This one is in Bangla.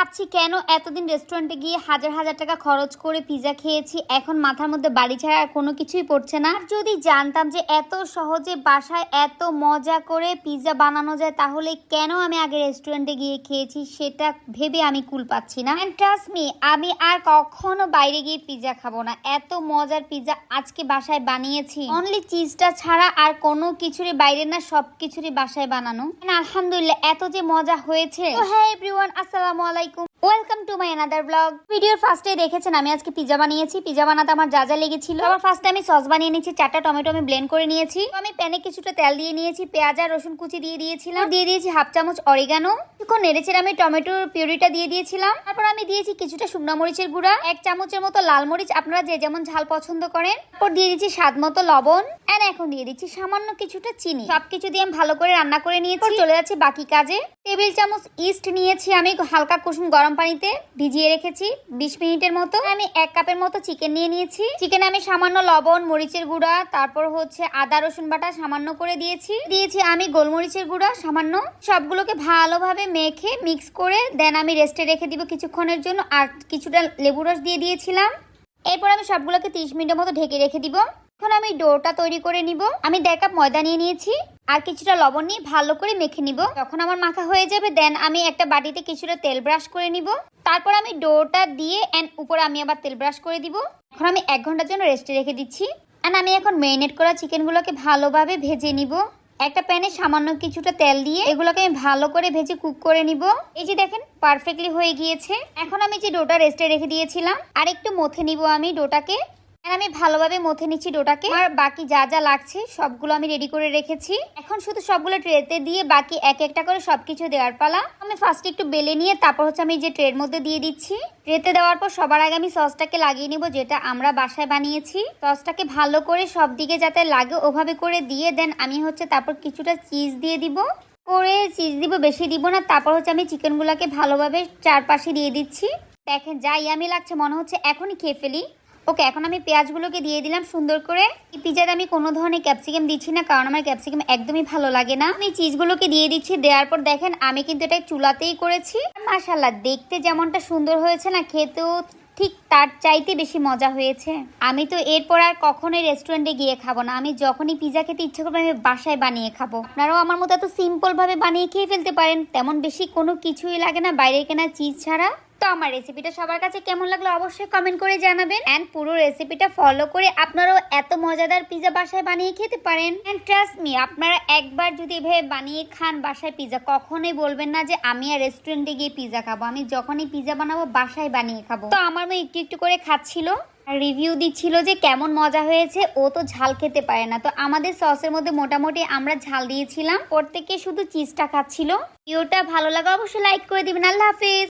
ভাবছি কেন এতদিন রেস্টুরেন্টে গিয়ে হাজার হাজার টাকা খরচ করে পিৎজা খেয়েছি, এখন মাথার মধ্যে বাড়ি ছাড়া আর কোনো কিছুই পড়ছে না। আর যদি জানতাম যে এত সহজে বাসায় এত মজা করে পিৎজা বানানো যায়, তাহলে কেন আমি আগে রেস্টুরেন্টে গিয়ে খেয়েছি সেটা ভেবে আমি কুল পাচ্ছি না। এন্ড ট্রাস্ট মি, আমি আর কখনো বাইরে গিয়ে পিৎজা খাবো না। এত মজার পিৎজা আজকে বাসায় বানিয়েছি, অনলি চিজটা ছাড়া আর কোনো কিছুরই বাইরে না, সব কিছুরই বাসায় বানানো। আলহামদুলিল্লাহ, এত যে মজা হয়েছে। হ্যাঁ এভরিওয়ান, আসসালামু আলাইকুম, welcome to my another blog. ভিডিওর ফার্স্টে দেখেছেন আমি আজকে পিৎজা বানিয়েছি। পিৎজা বানাতে আমার যা যা লেগেছিল, আমার ফার্স্টে আমি সস বানিয়ে নিয়েছি, 4টা টমেটো আমি ব্লেন্ড করে নিয়েছি। আমি প্যানে কিছুটা তেল দিয়ে নিয়েছি, পেঁয়াজ আর রসুন কুচি দিয়ে দিয়েছিলাম, দিয়ে দিয়েছি হাফ চামচ অরিগানো। কিছুক্ষণ নেড়েচেড়ে আমি টমেটোর পিউরিটা দিয়ে দিয়েছিলাম। তারপর আমি দিয়েছি কিছুটা শুকনো মরিচের গুঁড়া, 1 চামচের মতো লাল মরিচ, আপনারা যে যেমন ঝাল পছন্দ করেন। তারপর দিয়ে দিচ্ছি স্বাদ মতো লবণ, এন্ড এখন দিয়ে দিচ্ছি সামান্য কিছুটা চিনি। সবকিছু দিয়ে আমি ভালো করে রান্না করে নিয়েছি। চলে যাচ্ছে বাকি কাজে। টেবিল চামচ ইস্ট নিয়েছি আমি হালকা কুসুম গরম পানিতে ভিজিয়ে রেখেছি 20 মিনিটের মতো। আমি 1 কাপের মতো চিকেন নিয়ে নিয়েছি। চিকেনে আমি সামান্য লবণ, মরিচের গুঁড়া, তারপর হচ্ছে আদা রসুন বাটা সামান্য করে দিয়েছি আমি গোলমরিচের গুঁড়া সামান্য। সবগুলোকে ভালোভাবে মেখে মিক্স করে দেন আমি রেস্টে রেখে দিব কিছুক্ষণের জন্য। আর কিছুটা লেবু রস দিয়ে দিয়েছিলাম। এরপর আমি সবগুলোকে 30 মিনিটের মতো ঢেকে রেখে দিব। এখন আমি ডোটা তৈরি করে নিব। আমি 1.5 কাপ ময়দা নিয়ে নিয়েছি আর কিছুটা লবণ নিয়ে ভালো করে মেখে নিব। যখন আমার মাখা হয়ে যাবে দেন আমি একটা বাটিতে কিছুটা তেল ব্রাশ করে নিব। তারপর আমি ডোটা দিয়ে এন্ড উপরে আমি আবার তেল ব্রাশ করে দিব। এখন আমি 1 ঘন্টার জন্য রেস্টে রেখে দিচ্ছি। এন্ড আমি এখন ম্যারিনেট করা চিকেনগুলোকে ভালোভাবে ভেজে নিব। একটা প্যানে সামান্য কিছুটা তেল দিয়ে এগুলোকে আমি ভালো করে ভেজে কুক করে নিব। এই যে দেখেন পারফেক্টলি হয়ে গিয়েছে। এখন আমি যে ডোটা রেস্টে রেখে দিয়েছিলাম আর একটু মথে নিব আমি ডোটাকে। আমি ভালোভাবে মথে নিচ্ছি ডোটাকে। আর বাকি যা যা লাগছে সবগুলো আমি রেডি করে রেখেছি। এখন শুধু সবগুলো ট্রেতে দিয়ে বাকি এক একটা করে সবকিছু দেওয়ার পালা। আমি ফার্স্টে একটু বেলে নিয়ে তারপর হচ্ছে আমি যে ট্রের মধ্যে দিয়ে দিচ্ছি। ট্রেতে দেওয়ার পর সবার আগে আমি সসটাকে লাগিয়ে নিব, যেটা আমরা বাসায় বানিয়েছি। সসটাকে ভালো করে সব দিকে যাতে লাগে ওভাবে করে দিয়ে দেন আমি হচ্ছে তারপর কিছুটা চিজ দিয়ে দিব। করে চিজ দিব, বেশি দিব না। তারপর হচ্ছে আমি চিকেনগুলোকে ভালোভাবে চারপাশে দিয়ে দিচ্ছি। দেখেন যা ইয়ামি লাগছে, মনে হচ্ছে এখনই খেয়ে ফেলি। ওকে, এখন আমি পেঁয়াজগুলোকে দিয়ে দিলাম সুন্দর করে। এই পিৎজাতে আমি কোনো ধরনের ক্যাপসিকাম দিচ্ছি না, কারণ আমার ক্যাপসিকাম একদমই ভালো লাগে না। আমি চিজগুলোকে দিয়ে দিচ্ছি। দেওয়ার পর দেখেন আমি কিন্তু এটা চুলাতেই করেছি। মাশাআল্লাহ, দেখতে যেমনটা সুন্দর হয়েছে না, খেতেও ঠিক তার চাইতে বেশি মজা হয়েছে। আমি তো এরপর আর কখনোই রেস্টুরেন্টে গিয়ে খাবো না। আমি যখনই পিৎজা খেতে ইচ্ছা করবো আমি বাসায় বানিয়ে খাবো। আপনারাও আমার মতো এত সিম্পল ভাবে বানিয়ে খেয়ে ফেলতে পারেন। তেমন বেশি কোনো কিছুই লাগে না বাইরে কেনা চিজ ছাড়া। তো আমার রেসিপিটা সবার কাছে কেমন লাগলো অবশ্যই কমেন্ট করে জানাবেন। এন্ড পুরো রেসিপিটা ফলো করে আপনারাও এত মজাদার পিৎজা বাসায় বানিয়ে খেতে পারেন। এন্ড ট্রাস্ট মি, আপনারা একবার যদি এভাবে বানিয়ে খান বাসায় পিৎজা, কখনোই বলবেন না যে আমি আর রেস্টুরেন্টে গিয়ে পিৎজা খাবো। আমি যখনই পিৎজা বানাবো বাসায় বানিয়ে খাবো। তো আমার মেয়ে একটু একটু করে খাচ্ছিল আর রিভিউ দিচ্ছিল যে কেমন মজা হয়েছে। ও তো ঝাল খেতে পারে না, তো আমাদের সসের মধ্যে মোটামুটি আমরা ঝাল দিয়েছিলাম। প্রত্যেকে শুধু চিজটা খাচ্ছিল। ভিডিওটা ভালো লাগা অবশ্যই লাইক করে দিবেন। আল্লাহ হাফেজ।